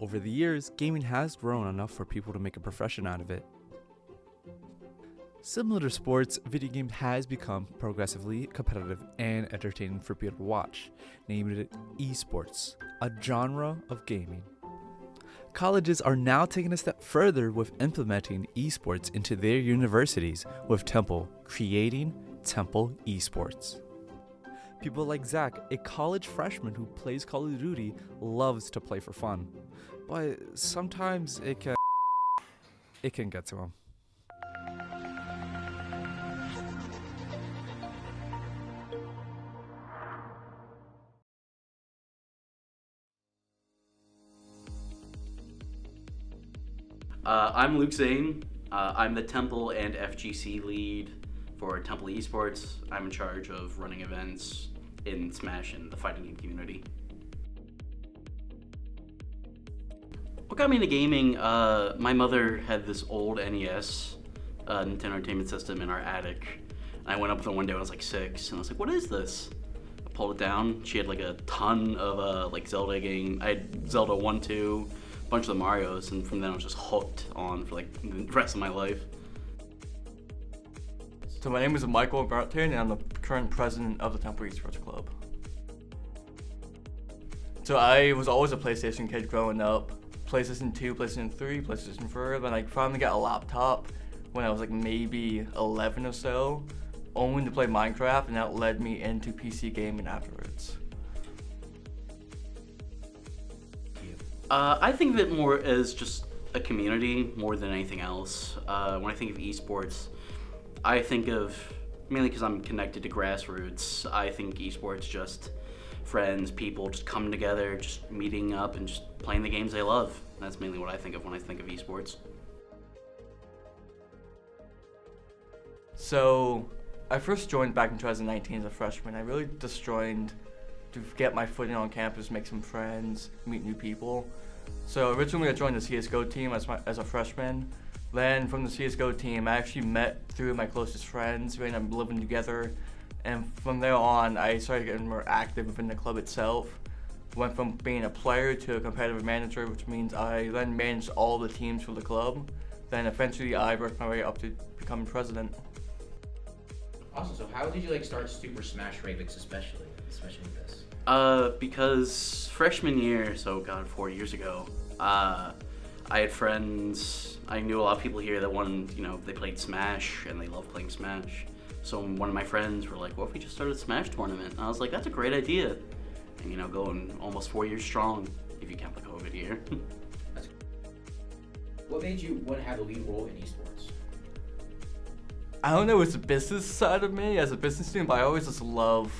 Over the years, gaming has grown enough for people to make a profession out of it. Similar to sports, video games has become progressively competitive and entertaining for people to watch, naming it esports, a genre of gaming. Colleges are now taking a step further with implementing esports into their universities, with Temple creating Temple Esports. People like Zac, a college freshman who plays Call of Duty, loves to play for fun, but sometimes it can get to him. I'm Luke Zane. I'm the Temple and FGC lead for Temple Esports. I'm in charge of running events in Smash and the fighting game community. What got me into gaming, my mother had this old NES, Nintendo Entertainment System, in our attic. And I went up there one day when I was like 6, and I was like, what is this? I pulled it down. She had like a ton of Zelda game. I had Zelda 1, 2, a bunch of the Marios, and from then I was just hooked on for like the rest of my life. So my name is Michael Barton, and I'm the current president of the Temple Esports Club. So I was always a PlayStation kid growing up. PlayStation 2, PlayStation 3, PlayStation 4, then I finally got a laptop when I was like maybe 11 or so, only to play Minecraft, and that led me into PC gaming afterwards. I think of it more as just a community more than anything else. When I think of esports, I think of, mainly because I'm connected to grassroots, I think esports just friends, people just coming together, just meeting up and just playing the games they love. That's mainly what I think of when I think of esports. So I first joined back in 2019 as a freshman. I really just joined to get my footing on campus, make some friends, meet new people. So originally I joined the CSGO team as a freshman. Then from the CSGO team, I actually met three of my closest friends. We ended up living together. And from there on, I started getting more active within the club itself. Went from being a player to a competitive manager, which means I then managed all the teams for the club. Then eventually I worked my way up to becoming president. Awesome. So how did you start Super Smash Ravix especially with this? Because freshman year, so God, 4 years ago, I had friends. I knew a lot of people here that they played Smash and they loved playing Smash. So one of my friends were like, what if we just started a Smash tournament? And I was like, that's a great idea. And going almost 4 years strong, if you count the COVID year. What made you want to have a lead role in esports? I don't know, it's the business side of me as a business student, but I always just love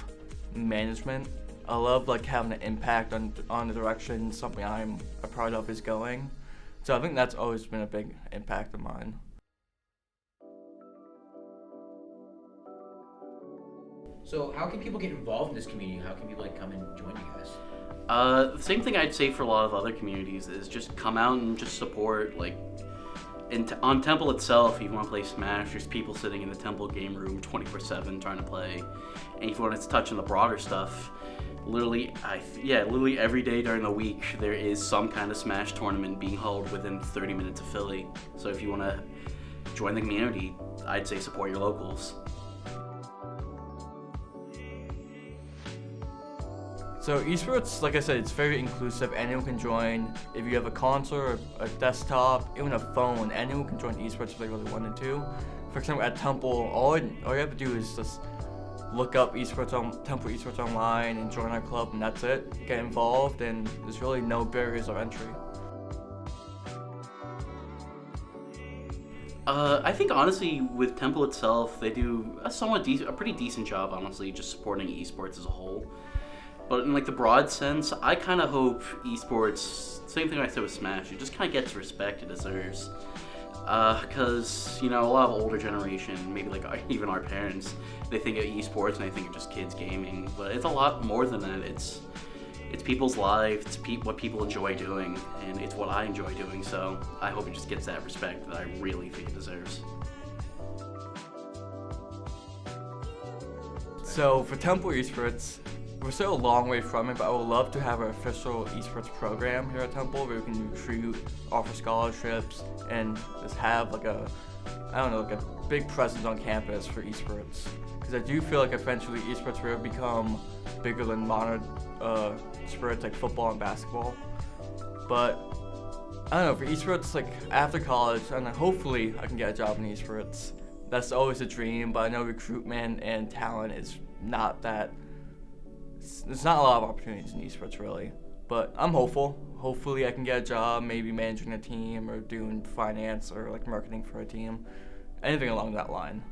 management. I love having an impact on the direction something I'm a part of is going. So I think that's always been a big impact of mine. So how can people get involved in this community? How can people come and join you guys? The same thing I'd say for a lot of other communities is just come out and just support. On Temple itself, if you want to play Smash, there's people sitting in the Temple game room 24/7 trying to play. And if you want to touch on the broader stuff, literally every day during the week there is some kind of Smash tournament being held within 30 minutes of Philly. So if you want to join the community, I'd say support your locals. So esports, like I said, it's very inclusive. Anyone can join. If you have a console, or a desktop, even a phone, anyone can join esports if they really wanted to. For example, at Temple, all you have to do is just look up Temple Esports online and join our club, and that's it. Get involved, and there's really no barriers of entry. I think honestly with Temple itself, they do a pretty decent job, honestly, just supporting esports as a whole. But in the broad sense, I kind of hope esports, same thing I said with Smash, it just kind of gets the respect it deserves. Because, a lot of older generation, maybe even our parents, they think of esports and they think of just kids gaming. But it's a lot more than that. It's people's lives, it's what people enjoy doing, and it's what I enjoy doing. So I hope it just gets that respect that I really think it deserves. So for Temple Esports, we're still a long way from it, but I would love to have an official esports program here at Temple where we can recruit, offer scholarships, and just have like a big presence on campus for esports. Because I do feel like eventually esports will become bigger than modern sports like football and basketball. But I don't know, for esports, like after college, and hopefully I can get a job in esports. That's always a dream, but I know recruitment and talent is not that. There's not a lot of opportunities in esports really, but I'm hopeful. Hopefully I can get a job, maybe managing a team or doing finance or like marketing for a team, anything along that line.